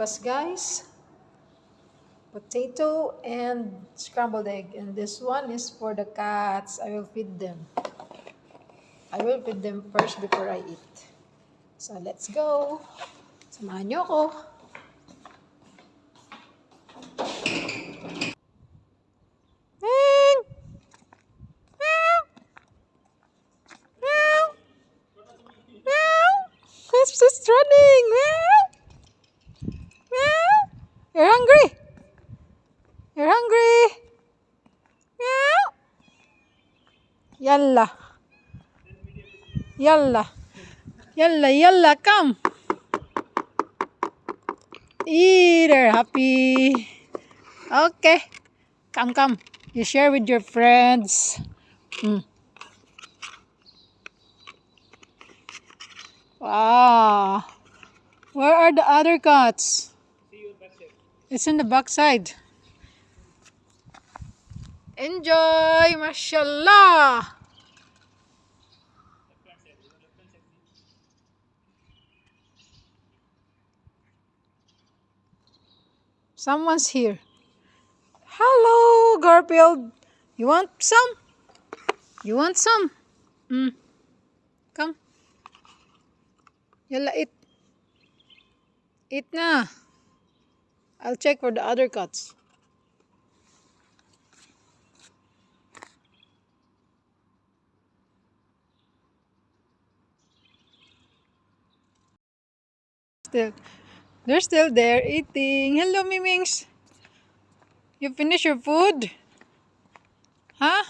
breakfast, guys. Potato and scrambled egg. And this one is for the cats. I will feed them. I will feed them first before I eat. So, let's go. Samahan niyo ako. Ming! Meow! Meow! Meow! It's just running! Meow! Meow! You're hungry! You're hungry! Meow! Yalla! Yalla! Yalla, yalla, come! Eater, happy! Okay. Come, come. You share with your friends. Wow. Where are the other cats? It's in the backside. Enjoy, mashallah. Someone's here. Hello, Garfield. You want some? You want some? Come. Yalla, eat. Eat na. I'll check for the other cats. Still, they're still there eating. Hello, Mimings. You finish your food? Huh?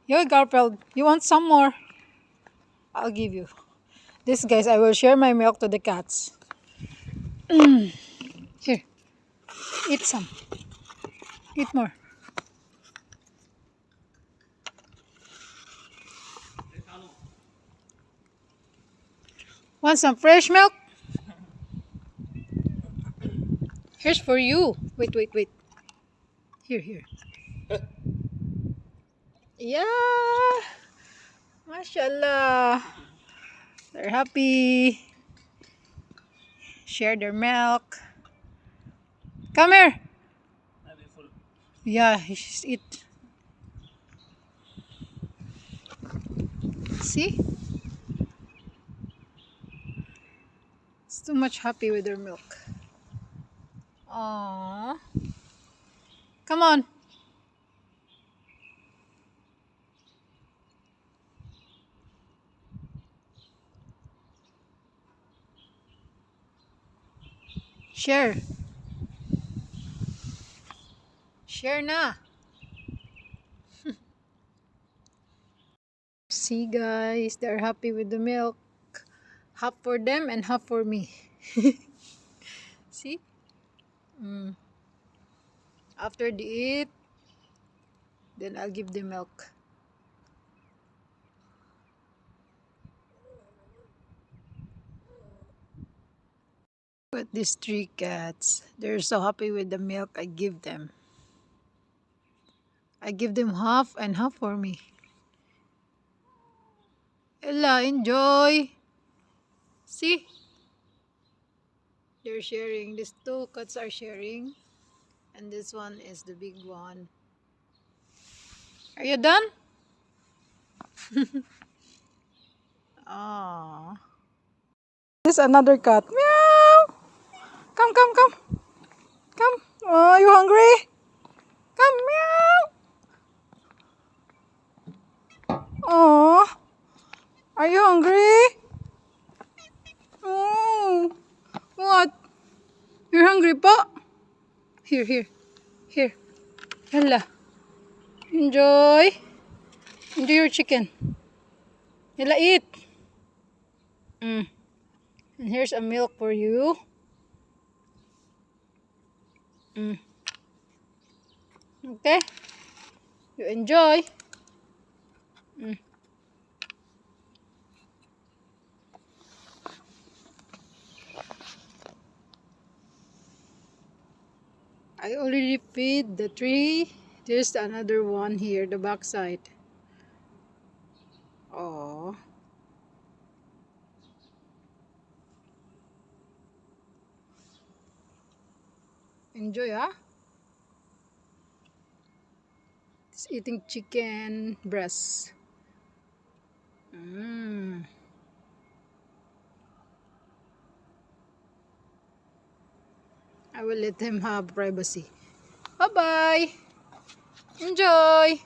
Yo, Garfield, you want some more? I'll give you. This, guys, I will share my milk to the cats. Here, eat some. Eat more. Want some fresh milk? Here's for you. Wait, wait, wait. Here, here. Yeah. Mashallah. They're happy. Share their milk. Come here. Yeah, he should eat. See? It's too much happy with their milk. Aww. Come on. Share. Share na. See, guys, they're happy with the milk. Half for them and half for me. See? After they eat, then I'll give them milk. But these three cats, they're so happy with the milk I give them. I give them half and half for me. Ella, enjoy. See? They're sharing. These two cats are sharing. And this one is the big one. Are you done? Ah. This is another cat. Meow. Come, come, come. Come. Oh, you hungry? Come, meow. Oh. Are you hungry? Oh. What? You're hungry po? Here, here. Here. Hala. Enjoy. Enjoy your chicken. Hala, eat. And here's a milk for you. Okay? You enjoy. I already feed the tree. There's another one here, the backside. Oh. Enjoy, ah. He's eating chicken breast. Mm. I will let him have privacy. Bye-bye. Enjoy.